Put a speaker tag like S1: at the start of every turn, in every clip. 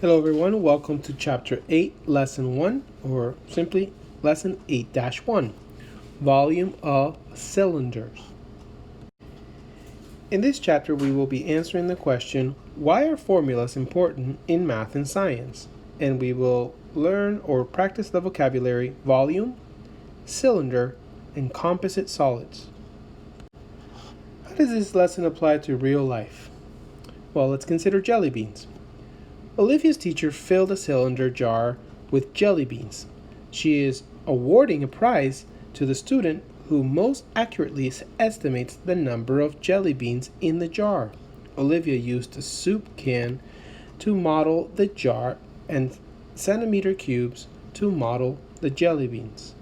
S1: Hello everyone, welcome to Chapter 8, Lesson 1, or simply Lesson 8-1, Volume of Cylinders. In this chapter we will be answering the question, why are formulas important in math and science? And we will learn or practice the vocabulary volume, cylinder, and composite solids. How does this lesson apply to real life? Well, let's consider jelly beans. Olivia's teacher filled a cylinder jar with jelly beans. She is awarding a prize to the student who most accurately estimates the number of jelly beans in the jar. Olivia used a soup can to model the jar and centimeter cubes to model the jelly beans.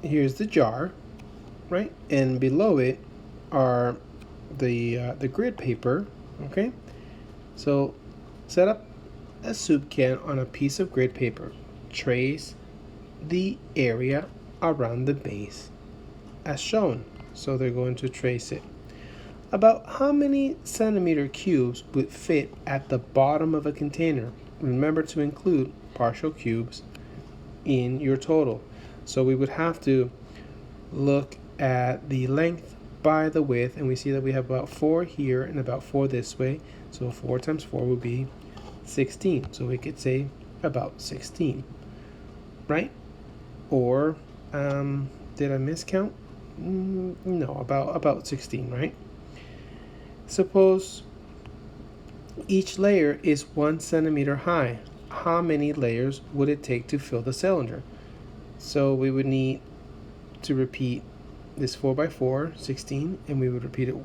S1: Here's the jar, right? And below it are the grid paper, okay? So set up a soup can on a piece of grid paper. Trace the area around the base as shown. So they're going to trace it. About how many centimeter cubes would fit at the bottom of a container? Remember to include partial cubes in your total. So we would have to look at the length by the width, and we see that we have about 4 here and about 4 this way. So 4 times 4 would be 16. So we could say about 16, right? Or did I miscount? No, about 16, right? Suppose each layer is 1 centimeter high. How many layers would it take to fill the cylinder? So we would need to repeat this 4 by 4, 16, and we would repeat it.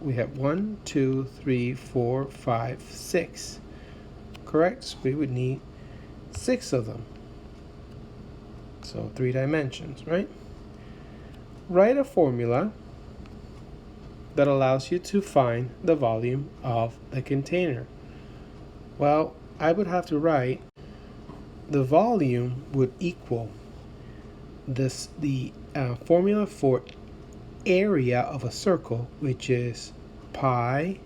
S1: We have 1, 2, 3, 4, 5, 6. Correct? So we would need 6 of them. So 3 dimensions, right? Write a formula that allows you to find the volume of the container. Well, I would have to write the volume would equal the formula for area of a circle, which is pi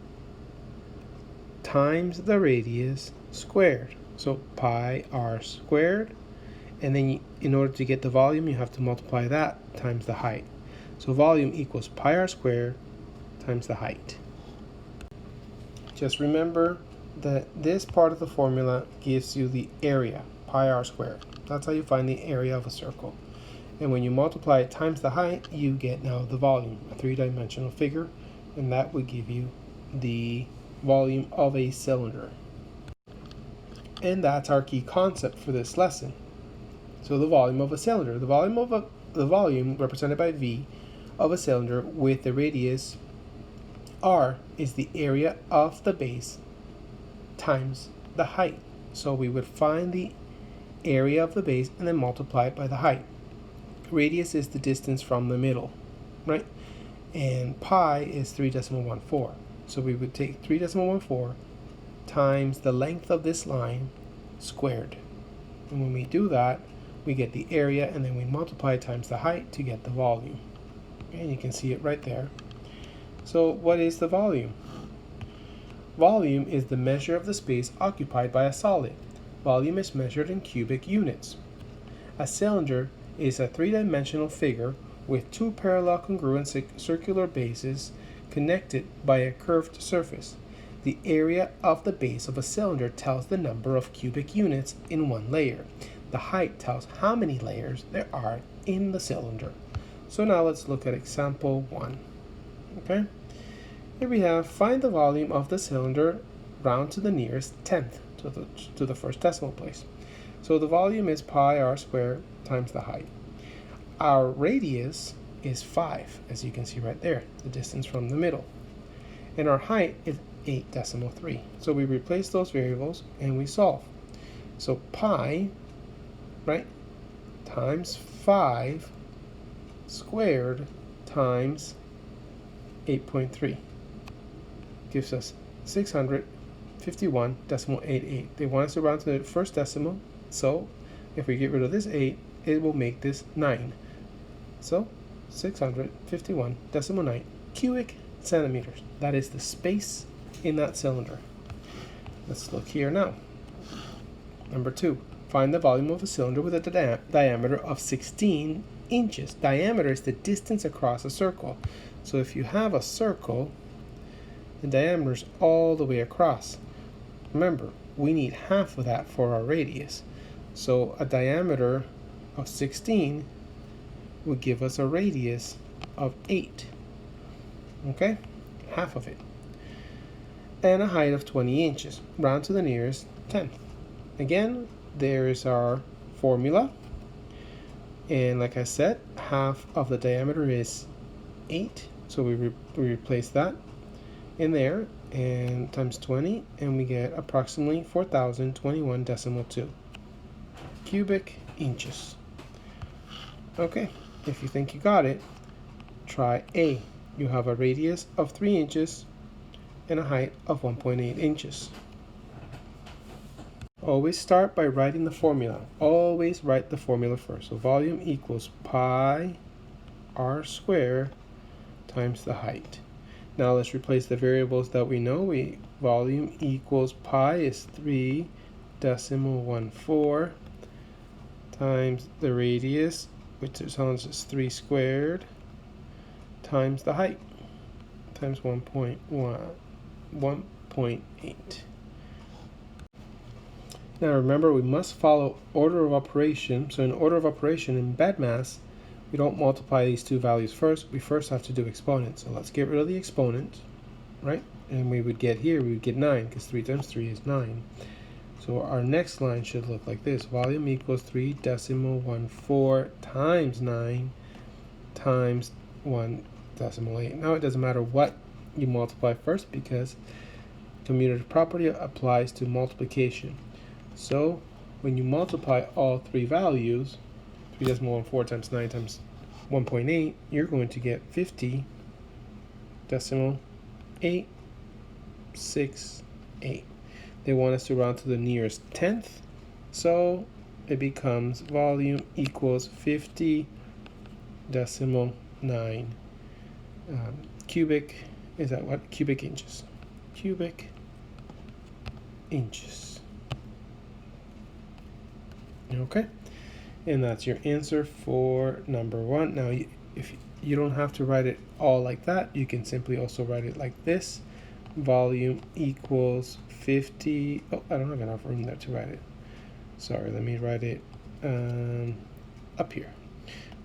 S1: times the radius squared. So pi r squared, and then in order to get the volume you have to multiply that times the height. So volume equals pi r squared times the height. Just remember that this part of the formula gives you the area, pi r squared. That's how you find the area of a circle. And when you multiply it times the height, you get now the volume, a 3-dimensional figure, and that would give you the volume of a cylinder. And that's our key concept for this lesson. So the volume of a cylinder. The volume represented by V of a cylinder with the radius R is the area of the base times the height. So we would find the area of the base and then multiply it by the height. Radius is the distance from the middle, right? And pi is 3.14. So we would take 3.14 times the length of this line squared. And when we do that, we get the area, and then we multiply times the height to get the volume. And you can see it right there. So what is the volume? Volume is the measure of the space occupied by a solid. Volume is measured in cubic units. A cylinder is a 3-dimensional figure with 2 parallel congruent circular bases connected by a curved surface. The area of the base of a cylinder tells the number of cubic units in one layer. The height tells how many layers there are in the cylinder. So now let's look at example 1. Okay? Here we have, find the volume of the cylinder, round to the nearest tenth, to the first decimal place. So the volume is pi r squared times the height. Our radius is 5, as you can see right there, the distance from the middle. And our height is 8.3. So we replace those variables and we solve. So pi, right, times 5 squared times 8.3 gives us 651.88. They want us to round to the first decimal, so if we get rid of this 8, it will make this 9. So 651.9 cubic centimeters. That is the space in that cylinder. Let's look here now. Number 2. Find the volume of a cylinder with a diameter of 16 inches. Diameter is the distance across a circle. So if you have a circle, the diameter is all the way across. Remember, we need half of that for our radius. So a diameter of 16 would give us a radius of 8. Okay? Half of it. And a height of 20 inches. Round to the nearest tenth. Again, there is our formula. And like I said, half of the diameter is 8. So we replace that in there and times 20, and we get approximately 4,021.2 cubic inches. Okay, if you think you got it, try A. You have a radius of 3 inches and a height of 1.8 inches. Always start by writing the formula. Always write the formula first. So volume equals pi r squared times the height. Now let's replace the variables that we know. Volume equals pi is 3.14 times the radius, which tells us 3 squared, times the height, times 1.8. Now remember, we must follow order of operation. So in order of operation in BEDMAS, we don't multiply these two values first. We first have to do exponents. So let's get rid of the exponent, right? And we would get 9, because 3 times 3 is 9. So our next line should look like this. Volume equals 3.14 times 9 times 1.8. Now it doesn't matter what you multiply first, because commutative property applies to multiplication. So when you multiply all three values, 3.14 times 9 times 1.8, you're going to get 50.868. They want us to round to the nearest tenth, so it becomes volume equals 50.9 cubic, is that what? Cubic inches. Cubic inches. Okay, and that's your answer for number 1. Now, if you don't have to write it all like that, you can simply also write it like this. Volume equals 50. Oh, I don't have enough room there to write it. Sorry, let me write it up here.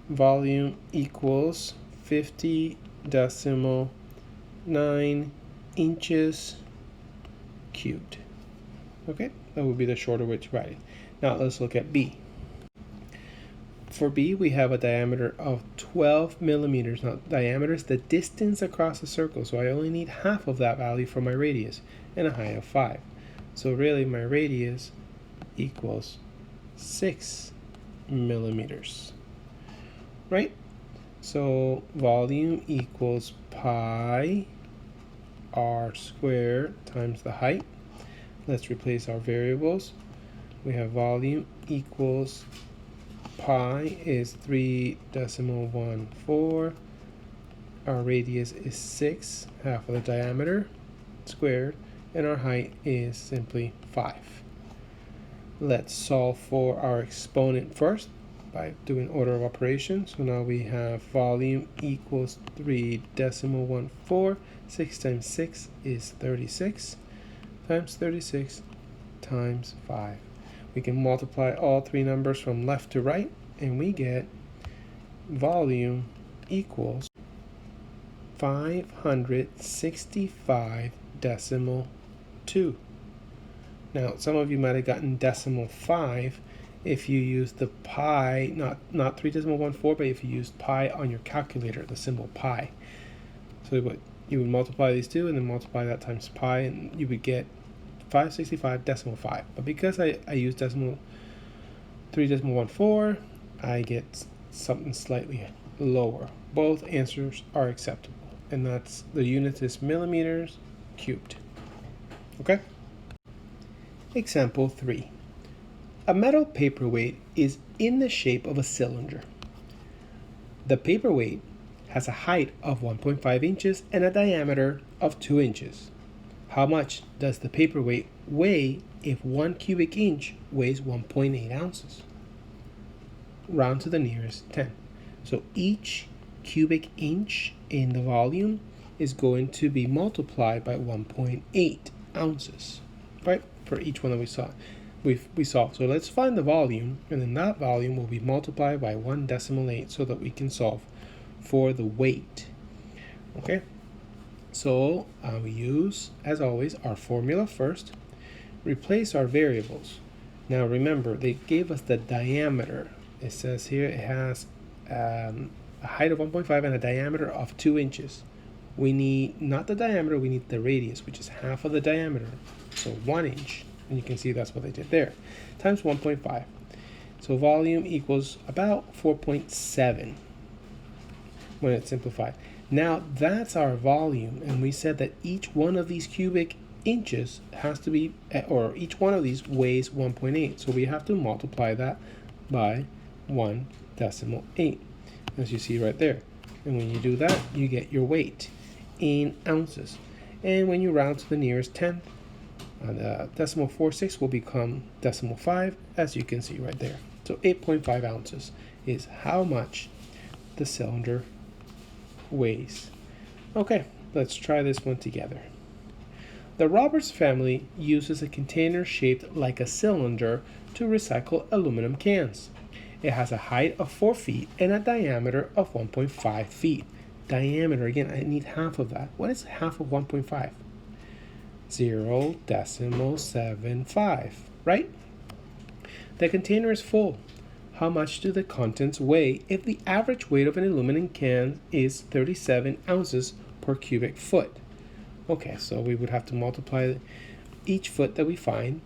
S1: Volume equals 50.9 inches cubed. Okay, that would be the shorter way to write it. Now let's look at B. For B, we have a diameter of 12 millimeters. Now, diameter is the distance across a circle, so I only need half of that value for my radius, and a height of 5. So really, my radius equals 6 millimeters, right? So volume equals pi r squared times the height. Let's replace our variables. We have volume equals pi is 3.14. Our radius is 6, half of the diameter, squared, and our height is simply 5. Let's solve for our exponent first by doing order of operation. So now we have volume equals 3.14. 6 times 6 is 36, times 36 times 5. We can multiply all three numbers from left to right, and we get volume equals 565.2. Now, some of you might have gotten decimal 5 if you use the pi, not 3.14, but if you used pi on your calculator, the symbol pi. So you would multiply these two and then multiply that times pi, and you would get 565.5. But because I use decimal 3.14, I get something slightly lower. Both answers are acceptable, and that's the unit is millimeters cubed. Okay? Example 3. A metal paperweight is in the shape of a cylinder. The paperweight has a height of 1.5 inches and a diameter of 2 inches. How much does the paperweight weigh if 1 cubic inch weighs 1.8 ounces? Round to the nearest 10. So each cubic inch in the volume is going to be multiplied by 1.8 ounces, right? For each one that we saw. We solved. So let's find the volume, and then that volume will be multiplied by 1.8 so that we can solve for the weight. Okay? So we use, as always, our formula first. Replace our variables. Now remember, they gave us the diameter. It says here it has a height of 1.5 and a diameter of 2 inches. We need not the diameter, we need the radius, which is half of the diameter. So 1 inch. And you can see that's what they did there. Times 1.5. So volume equals about 4.7 when it's simplified. Now that's our volume, and we said that each one of these cubic inches has to be, or each one of these weighs 1.8. So we have to multiply that by 1.8, as you see right there. And when you do that, you get your weight in ounces. And when you round to the nearest tenth, the decimal 46 will become decimal 5, as you can see right there. So 8.5 ounces is how much the cylinder weighs. Okay, let's try this one together. The Roberts family uses a container shaped like a cylinder to recycle aluminum cans. It has a height of 4 feet and a diameter of 1.5 feet. Diameter, again, I need half of that. What is half of 1.5? 0.75, right? The container is full. How much do the contents weigh if the average weight of an aluminum can is 37 ounces per cubic foot? Okay, so we would have to multiply each foot that we find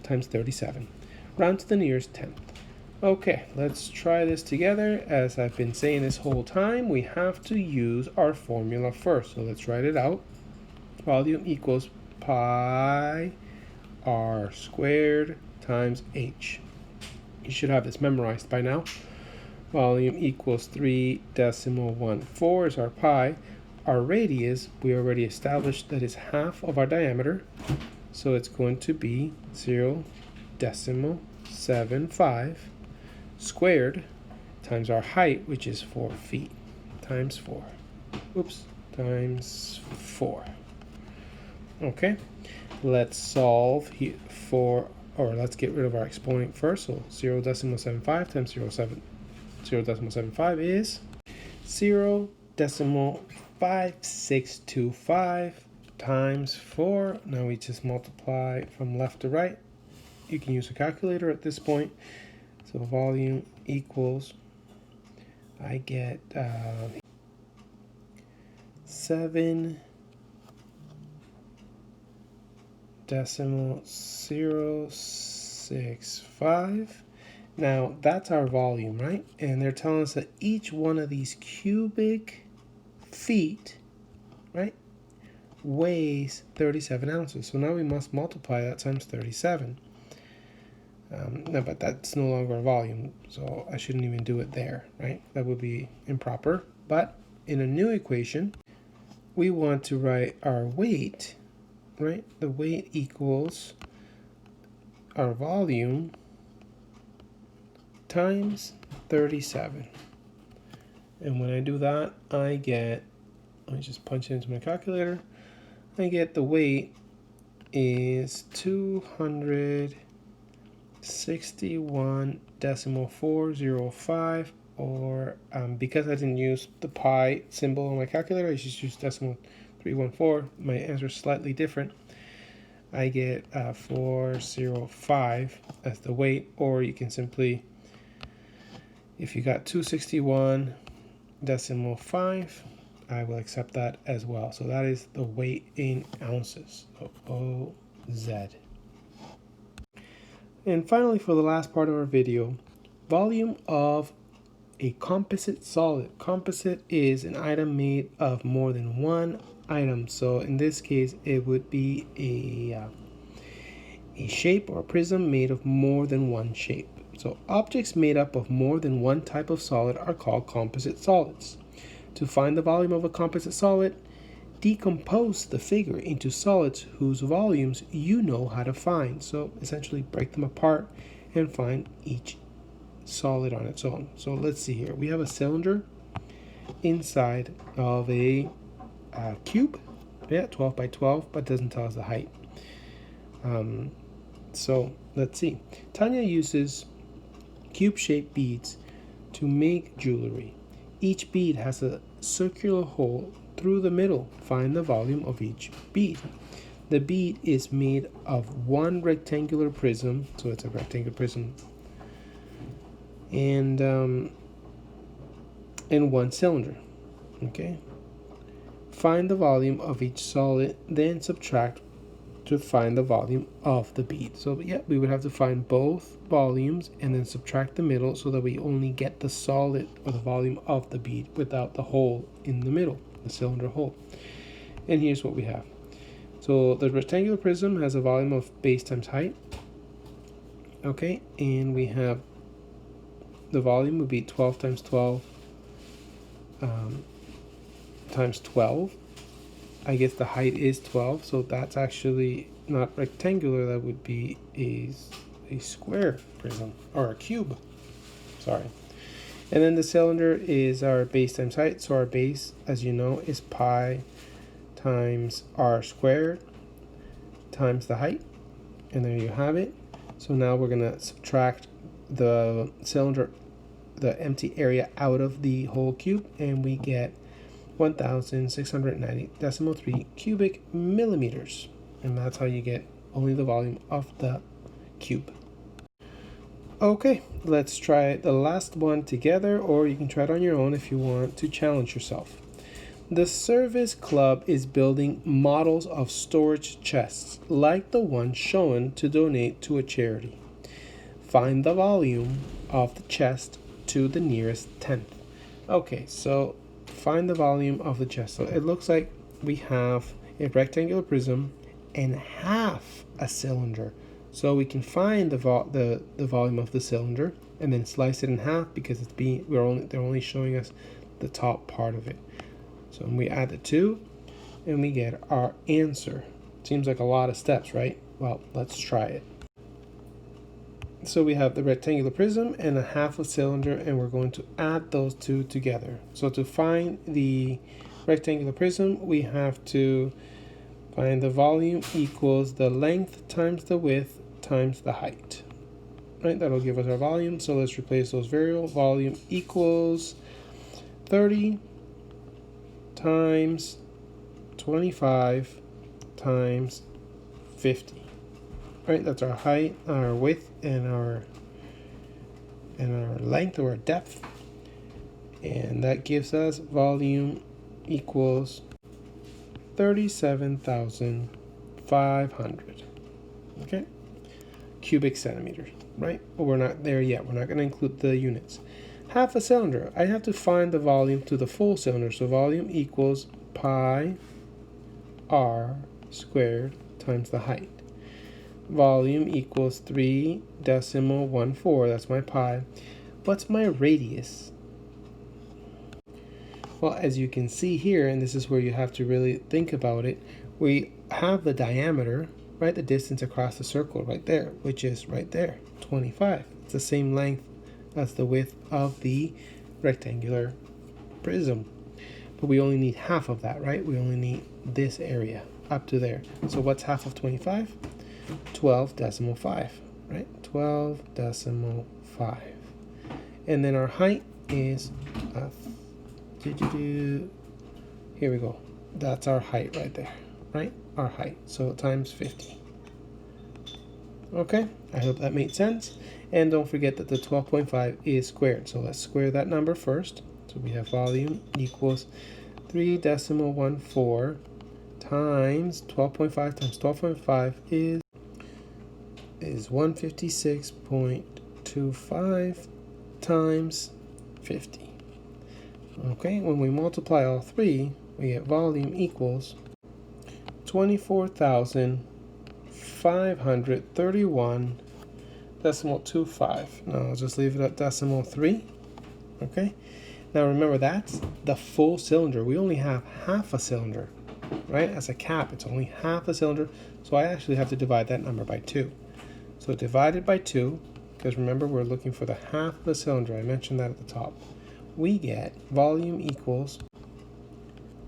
S1: times 37. Round to the nearest tenth. Okay, let's try this together. As I've been saying this whole time, we have to use our formula first. So let's write it out. Volume equals pi r squared times h. You should have this memorized by now. Volume equals 3.14 is our pi. Our radius, we already established that is half of our diameter. So it's going to be 0.75 squared times our height, which is 4 feet, times 4. Times 4. Okay, let's solve here for, or let's get rid of our exponent first. So 0.75 times 0.75 is 0.5625 times 4. Now we just multiply from left to right. You can use a calculator at this point. So volume equals, I get 7.065. Now that's our volume, right? And they're telling us that each one of these cubic feet, right, weighs 37 ounces. So now we must multiply that times 37. No, but that's no longer a volume, so I shouldn't even do it there, right? That would be improper. But in a new equation, we want to write our weight, right? The weight equals our volume times 37. And when I do that, I get, let me just punch it into my calculator. I get the weight is 261.405, or because I didn't use the pi symbol on my calculator, I just used decimal 314. My answer is slightly different. I get 405 as the weight, or you can simply, if you got 261.5, I will accept that as well. So that is the weight in ounces, so OZ. And finally, for the last part of our video, volume of a composite solid. Composite is an item made of more than one item. So in this case, it would be a shape or a prism made of more than one shape. So objects made up of more than one type of solid are called composite solids. To find the volume of a composite solid, decompose the figure into solids whose volumes you know how to find. So essentially break them apart and find each solid on its own. So let's see here. We have a cylinder inside of a cube. Yeah, 12 by 12, but doesn't tell us the height. So let's see. Tanya uses cube-shaped beads to make jewelry. Each bead has a circular hole through the middle. Find the volume of each bead. The bead is made of one rectangular prism, so it's a rectangular prism, and one cylinder. Okay. Find the volume of each solid, then subtract to find the volume of the bead. So yeah, we would have to find both volumes and then subtract the middle so that we only get the solid or the volume of the bead without the hole in the middle, the cylinder hole. And here's what we have. So the rectangular prism has a volume of base times height. Okay, and we have the volume would be 12 times 12 times 12. I guess the height is 12, so that's actually not rectangular. That would be a square prism, or a cube. Sorry. And then the cylinder is our base times height. So our base, as you know, is pi times r squared times the height. And there you have it. So now we're going to subtract the cylinder, the empty area, out of the whole cube, and we get 1,690.3 cubic millimeters. And that's how you get only the volume of the cube. Okay, let's try the last one together, or you can try it on your own if you want to challenge yourself. The service club is building models of storage chests like the one shown to donate to a charity. Find the volume of the chest to the nearest tenth. Okay, so find the volume of the chest. So it looks like we have a rectangular prism and half a cylinder. So we can find the volume of the cylinder and then slice it in half because they're only showing us the top part of it. So we add the two and we get our answer. Seems like a lot of steps, right? Well, let's try it. So we have the rectangular prism and a half a cylinder, and we're going to add those two together. So to find the rectangular prism, we have to find the volume equals the length times the width times the height. Right, that'll give us our volume. So let's replace those variables. Volume equals 30 times 25 times 50. Right, that's our height, our width, and our length, or depth, and that gives us volume equals 37,500. Okay, cubic centimeters. Right, but we're not there yet. We're not going to include the units. Half a cylinder. I have to find the volume to the full cylinder. So volume equals pi r squared times the height. Volume equals 3.14. That's my pi. What's my radius? Well, as you can see here, and this is where you have to really think about it, we have the diameter, right, the distance across the circle right there, which is right there, 25. It's the same length as the width of the rectangular prism. But we only need half of that, right? We only need this area up to there. So what's half of 25? 12.5, right? 12.5. And then our height is here we go. That's our height right there, right? Our height. So times 50. Okay, I hope that made sense. And don't forget that the 12.5 is squared. So let's square that number first. So we have volume equals 3.14 times 12.5 times 12.5 is 156.25 times 50. Okay, when we multiply all three, we get volume equals 24,531.25. Now I'll just leave it at decimal 3. Okay, now remember that's the full cylinder. We only have half a cylinder. right? As a cap, it's only half a cylinder, so I actually have to divide that number by 2. So divided by 2, because remember we're looking for the half of a cylinder, I mentioned that at the top. We get volume equals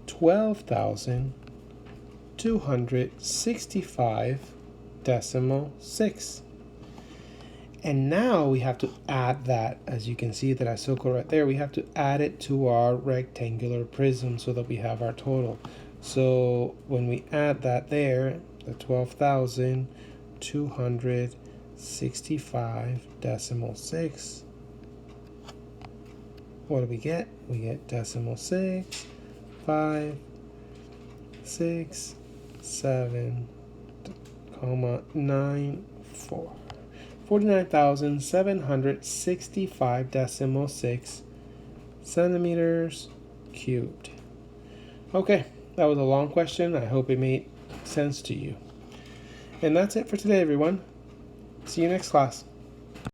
S1: 12,265.6. And now we have to add that, as you can see that I circled right there, we have to add it to our rectangular prism so that we have our total. So when we add that there, the 12,265.6, what do we get? We get decimal 6, 5, 6, 7, 9, 4. 49,765.6 centimeters cubed. Okay, that was a long question. I hope it made sense to you. And that's it for today, everyone. See you next class.